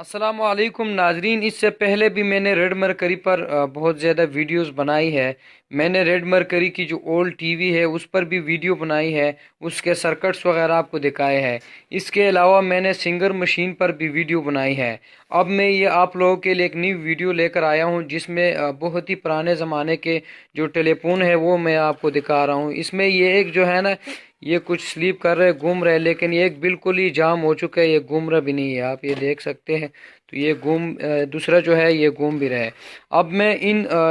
अस्सलामु अलैकुम नाजरीन। इससे पहले भी मैंने रेड मरकरी पर बहुत ज़्यादा वीडियोस बनाई है। मैंने रेड मरकरी की जो ओल्ड टीवी है उस पर भी वीडियो बनाई है, उसके सर्किट्स वगैरह आपको दिखाए हैं। इसके अलावा मैंने सिंगर मशीन पर भी वीडियो बनाई है। अब मैं ये आप लोगों के लिए एक न्यू वीडियो लेकर आया हूँ जिसमें बहुत ही पुराने ज़माने के जो टेलीफोन है वो मैं आपको दिखा रहा हूँ। इसमें ये एक जो है ना, ये कुछ स्लीप कर रहे घूम रहे, लेकिन ये एक बिल्कुल ही जाम हो चुका है, ये घूम रहा भी नहीं है, आप ये देख सकते हैं। तो ये दूसरा जो है ये घूम भी रहा है। अब मैं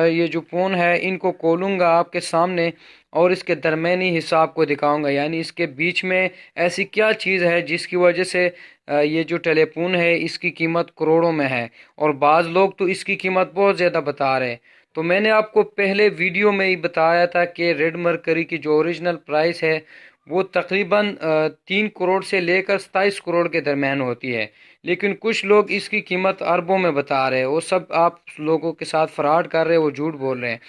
ये जो फ़ोन है इनको खोलूँगा आपके सामने और इसके दरमियानी हिस्सा आपको दिखाऊंगा, यानी इसके बीच में ऐसी क्या चीज़ है जिसकी वजह से ये जो टेलीफोन है इसकी कीमत करोड़ों में है, और बाज़ लोग तो इसकी कीमत बहुत ज़्यादा बता रहे हैं। तो मैंने आपको पहले वीडियो में ही बताया था कि रेड मरकरी की जो ओरिजिनल प्राइस है वो तकरीबन 3 करोड़ से लेकर 27 करोड़ के दरमियान होती है, लेकिन कुछ लोग इसकी कीमत अरबों में बता रहे हैं। वो सब आप लोगों के साथ फ्रॉड कर रहे हैं, वो झूठ बोल रहे हैं।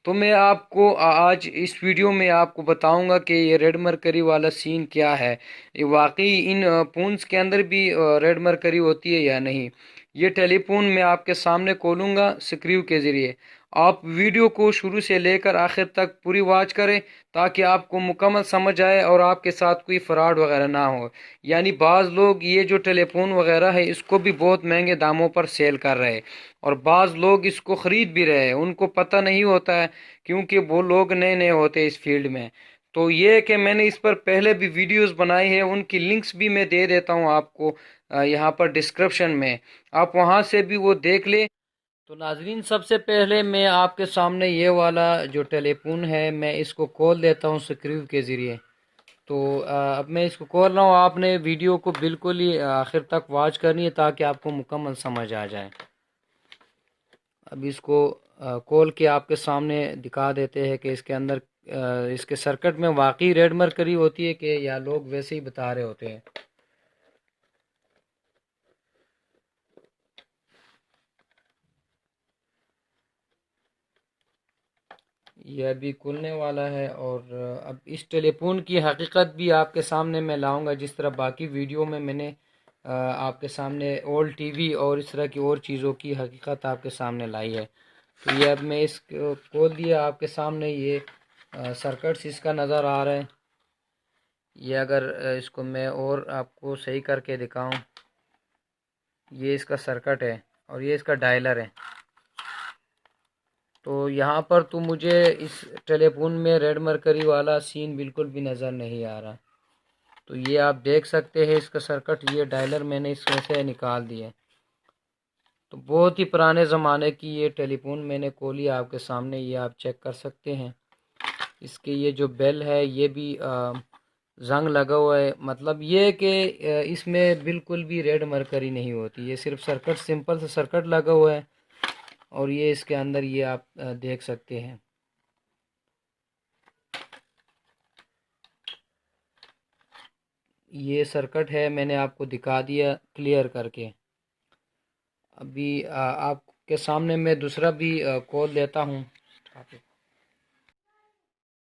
तो मैं आपको आज इस वीडियो में आपको बताऊंगा कि ये रेड मरकरी वाला सीन क्या है, ये वाकई इन फ़ोन्स के अंदर भी रेड मरकरी होती है या नहीं। ये टेलीफोन मैं आपके सामने खोलूँगा स्क्रीव के ज़रिए। आप वीडियो को शुरू से लेकर आखिर तक पूरी वॉच करें ताकि आपको मुकम्मल समझ आए और आपके साथ कोई फ्रॉड वगैरह ना हो। यानी बाज़ लोग ये जो टेलीफोन वगैरह है इसको भी बहुत महंगे दामों पर सेल कर रहे हैं, और बाज़ लोग इसको ख़रीद भी रहे हैं, उनको पता नहीं होता है क्योंकि वो लोग नए नए होते हैं इस फील्ड में। तो ये कि मैंने इस पर पहले भी वीडियोस बनाई है, उनकी लिंक्स भी मैं दे देता हूँ आपको यहाँ पर डिस्क्रिप्शन में, आप वहाँ से भी वो देख ले। तो नाजरीन, सबसे पहले मैं आपके सामने ये वाला जो टेलीफोन है मैं इसको खोल देता हूँ स्क्रीव के ज़रिए। तो अब मैं इसको खोल रहा हूँ, आपने वीडियो को बिल्कुल ही आखिर तक वॉच करनी है ताकि आपको मुकम्मल समझ आ जाए। अब इसको खोल के आपके सामने दिखा देते हैं कि इसके अंदर इसके सर्किट में वाकई रेड मरकरी होती है कि या लोग वैसे ही बता रहे होते हैं। यह अभी खुलने वाला है, और अब इस टेलीफोन की हकीकत भी आपके सामने मैं लाऊंगा, जिस तरह बाकी वीडियो में मैंने आपके सामने ओल्ड टीवी और इस तरह की और चीज़ों की हकीकत आपके सामने लाई है। तो ये अब मैं इसको खोल दिया आपके सामने, ये सर्किट्स इसका नज़र आ रहा है। ये अगर इसको मैं और आपको सही करके दिखाऊं, ये इसका सर्किट है और ये इसका डायलर है। तो यहाँ पर तो मुझे इस टेलीफोन में रेड मरकरी वाला सीन बिल्कुल भी नज़र नहीं आ रहा। तो ये आप देख सकते हैं इसका सर्किट, ये डायलर मैंने इसमें से निकाल दिया। तो बहुत ही पुराने ज़माने की ये टेलीफोन मैंने खोली आपके सामने, ये आप चेक कर सकते हैं। इसके ये जो बेल है ये भी जंग लगा हुआ है, मतलब ये कि इसमें बिल्कुल भी रेड मरकरी नहीं होती, ये सिर्फ सर्किट, सिंपल सा सर्किट लगा हुआ है। और ये इसके अंदर ये आप देख सकते हैं। ये सर्किट है, मैंने आपको दिखा दिया क्लियर करके। अभी आपके सामने मैं दूसरा भी खोल देता हूँ।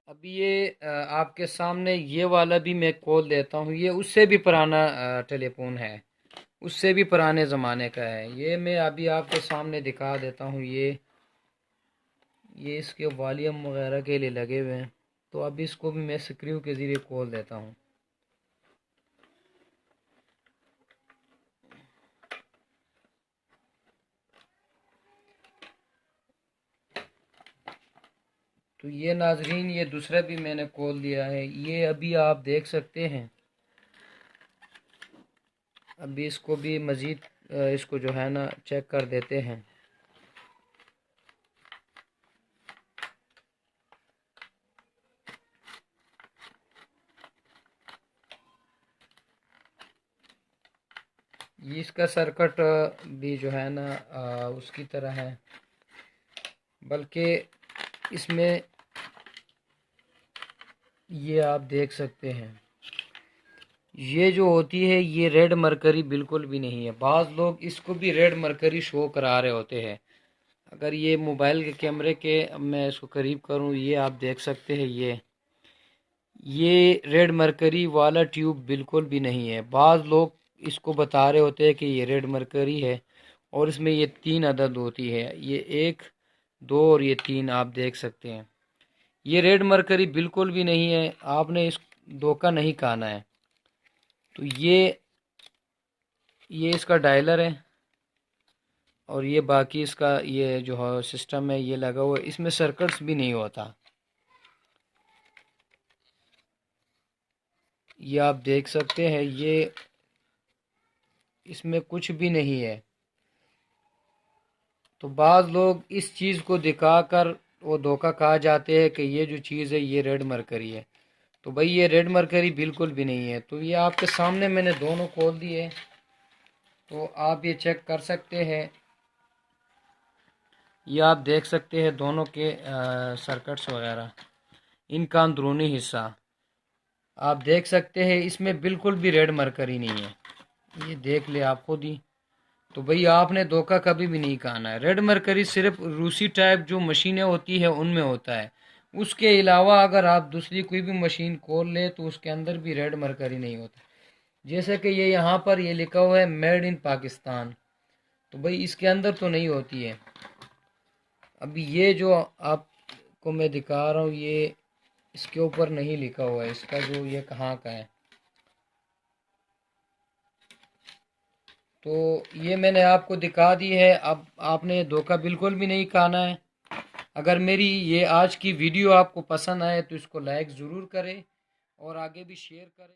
अभी ये आपके सामने ये वाला भी मैं खोल देता हूँ, ये उससे भी पुराना टेलीफोन है, उससे भी पुराने ज़माने का है। ये मैं अभी आपके सामने दिखा देता हूँ। ये इसके वॉल्यूम वगैरह के लिए लगे हुए हैं। तो अभी इसको भी मैं स्क्रू के ज़रिए खोल देता हूँ। तो ये नाजरीन, ये दूसरा भी मैंने खोल दिया है, ये अभी आप देख सकते हैं। अभी इसको भी मज़ीद इसको जो है ना चेक कर देते हैं। ये इसका सर्किट भी जो है ना उसकी तरह है, बल्कि इसमें ये आप देख सकते हैं, ये जो होती है ये रेड मरकरी बिल्कुल भी नहीं है। बाज़ लोग इसको भी रेड मरकरी शो करा रहे होते हैं। अगर ये मोबाइल के कैमरे के मैं इसको करीब करूँ, ये आप देख सकते हैं, ये रेड मरकरी वाला ट्यूब बिल्कुल भी नहीं है। बाज़ लोग इसको बता रहे होते हैं कि ये रेड मरकरी है, और इसमें ये 3 अदद होती है, ये 1, 2 और ये 3 आप देख सकते हैं। ये रेड मरकरी बिल्कुल भी नहीं है, आपने इस धोखा नहीं खाना है। तो ये इसका डायलर है, और ये बाकी इसका ये जो है सिस्टम है ये लगा हुआ है, इसमें सर्किट्स भी नहीं होता। ये आप देख सकते हैं, ये इसमें कुछ भी नहीं है। तो बाज़ लोग इस चीज़ को दिखाकर वो धोखा खा जाते हैं कि ये जो चीज़ है ये रेड मरकरी है। तो भाई ये रेड मरकरी बिल्कुल भी नहीं है। तो ये आपके सामने मैंने दोनों खोल दिए, तो आप ये चेक कर सकते हैं। ये आप देख सकते हैं दोनों के सर्किट्स वगैरह, इनका अंदरूनी हिस्सा आप देख सकते हैं, इसमें बिल्कुल भी रेड मरकरी नहीं है। ये देख ले आप खुद ही। तो भाई आपने धोखा कभी भी नहीं खाना है। रेड मरकरी सिर्फ रूसी टाइप जो मशीनें होती है उनमें होता है। उसके अलावा अगर आप दूसरी कोई भी मशीन खोल ले तो उसके अंदर भी रेड मरकरी नहीं होता। जैसे कि ये यहाँ पर ये लिखा हुआ है मेड इन पाकिस्तान, तो भाई इसके अंदर तो नहीं होती है। अभी ये जो आपको मैं दिखा रहा हूँ ये इसके ऊपर नहीं लिखा हुआ है, इसका जो ये कहाँ का है। तो ये मैंने आपको दिखा दी है। अब आपने धोखा बिल्कुल भी नहीं खाना है। अगर मेरी ये आज की वीडियो आपको पसंद आए तो इसको लाइक ज़रूर करें और आगे भी शेयर करें।